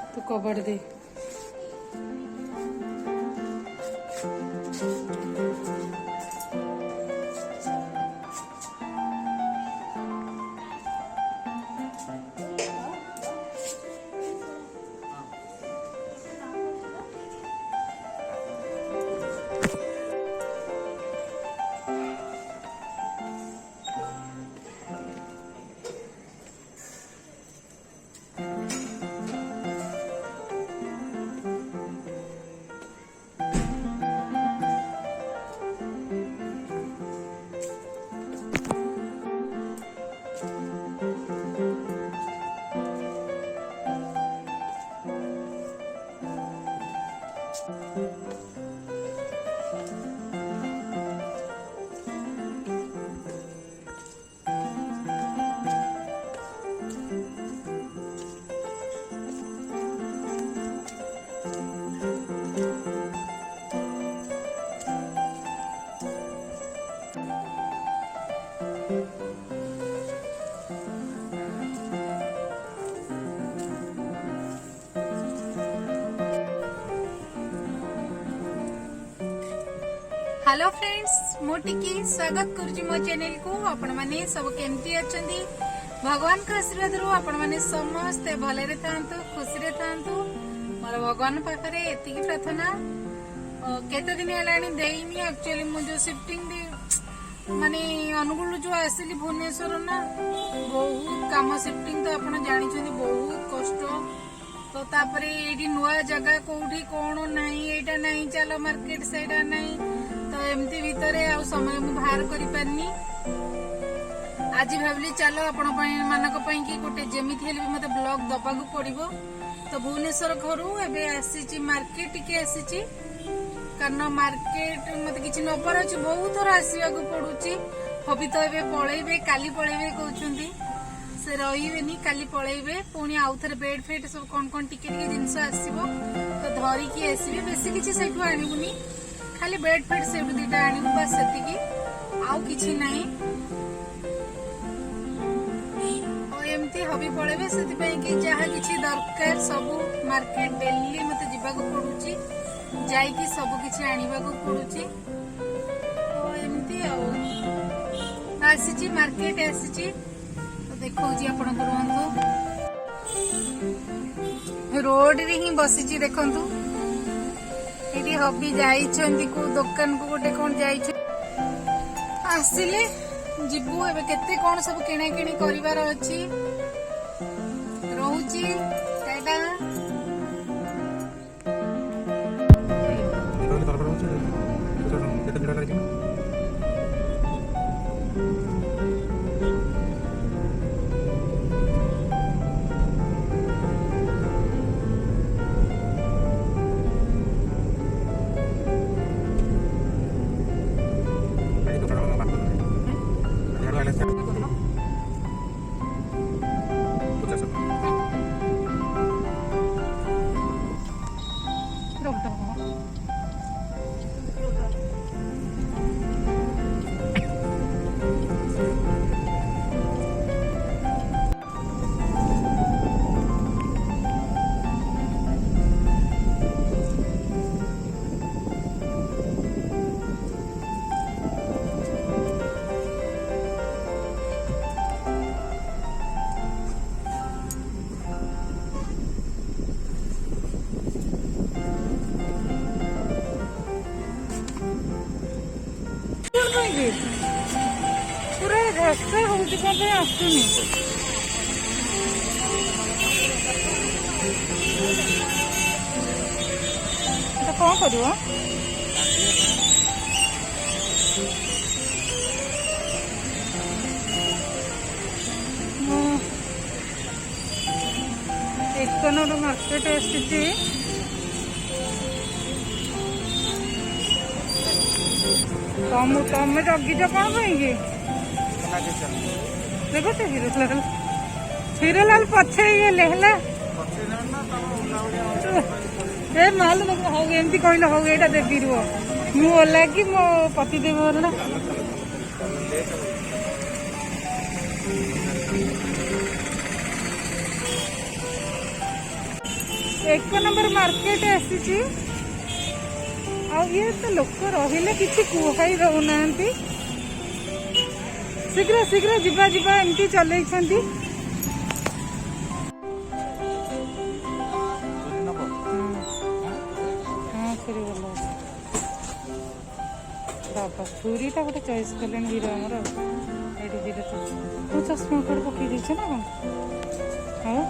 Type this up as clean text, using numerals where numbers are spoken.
तो कबड़ दे hello friends मोटिकी स्वागत करुची मो चैनल को आपण माने सब केमती अछंदी भगवान का आशीर्वाद रो आपण माने समस्त भले रे थांतु खुशी रे थांतु मोर भगवान पाखरे एति की प्रार्थना केते दिन हेलानी देइनी एक्चुअली मु जो शिफ्टिंग दे माने अनुगुल जो आसिली भुवनेश्वर ना बहुत काम शिफ्टिंग तो आपण जानि छथि बहुत कष्ट तो तापरे एडी नुआ जगह कोठी कोन नाही एटा नाही चलो मार्केट सेडा नाही तो एमती भितरे आ समय मु बाहर करि पारनी आज भाबली चलो आपण मानक कि गोटे जेमिति हेले भी मते ब्लॉग दबाकू पड़िबो तो भुवनेश्वर घरू एबे आसीची मार्केट टिके आसीची कारण मार्केट मते किछि नपर अछि बहुत थोर आसीबा को पडुची हबी तो एबे पळेबे काली पळेबे कहउछंती से रहिबेनी काली पळेबे पुणी आउ थरे बेड फेट सब कोन टिके टिके जिंस आसीबो तो धरी की आसीबे बेसी किछि सेठु आनिबुनी खाली बेड फेट सेठु दिटा आनिबु बस सेतिकी आउ किछि नाही ओ एमती हबी पळेबे सेति पई कि जहा किछि दरकार सब मार्केट डेली मते जिबा को पडुची जाई कि सब किछि आनिबा को पडुची ओ एमती आसीची मार्केट आसीची देखो जी आपण करंतु रोड रे ही बसीची देखंतु एडी हबी जाई छंदी को दुकान को गोटे कोन जाई छ आसिले जिबु एबे केते कोन सब किणा किणी करिवार अछि रहूची टाटा पूरा रास्ता होती कहीं आसुनी तो कौन कर मार्केट आसी तमें जगिच कौन पाई देखो तो हीरोलाल पछे ये लेहला ए माल हो एमती कहले हो एटा देवी रुह मु ओला कि मो पति देव ओला एक नंबर मार्केट आसी ये तो लोक रहिले किसी कुहाई दौना शीघ्र शीघ्र जीवा जीवा एमती चल छुरी टा गोटे चॉइस कले हीरो आमर ये धीरे तो चश्मा कड़ पकई देछ ना हाँ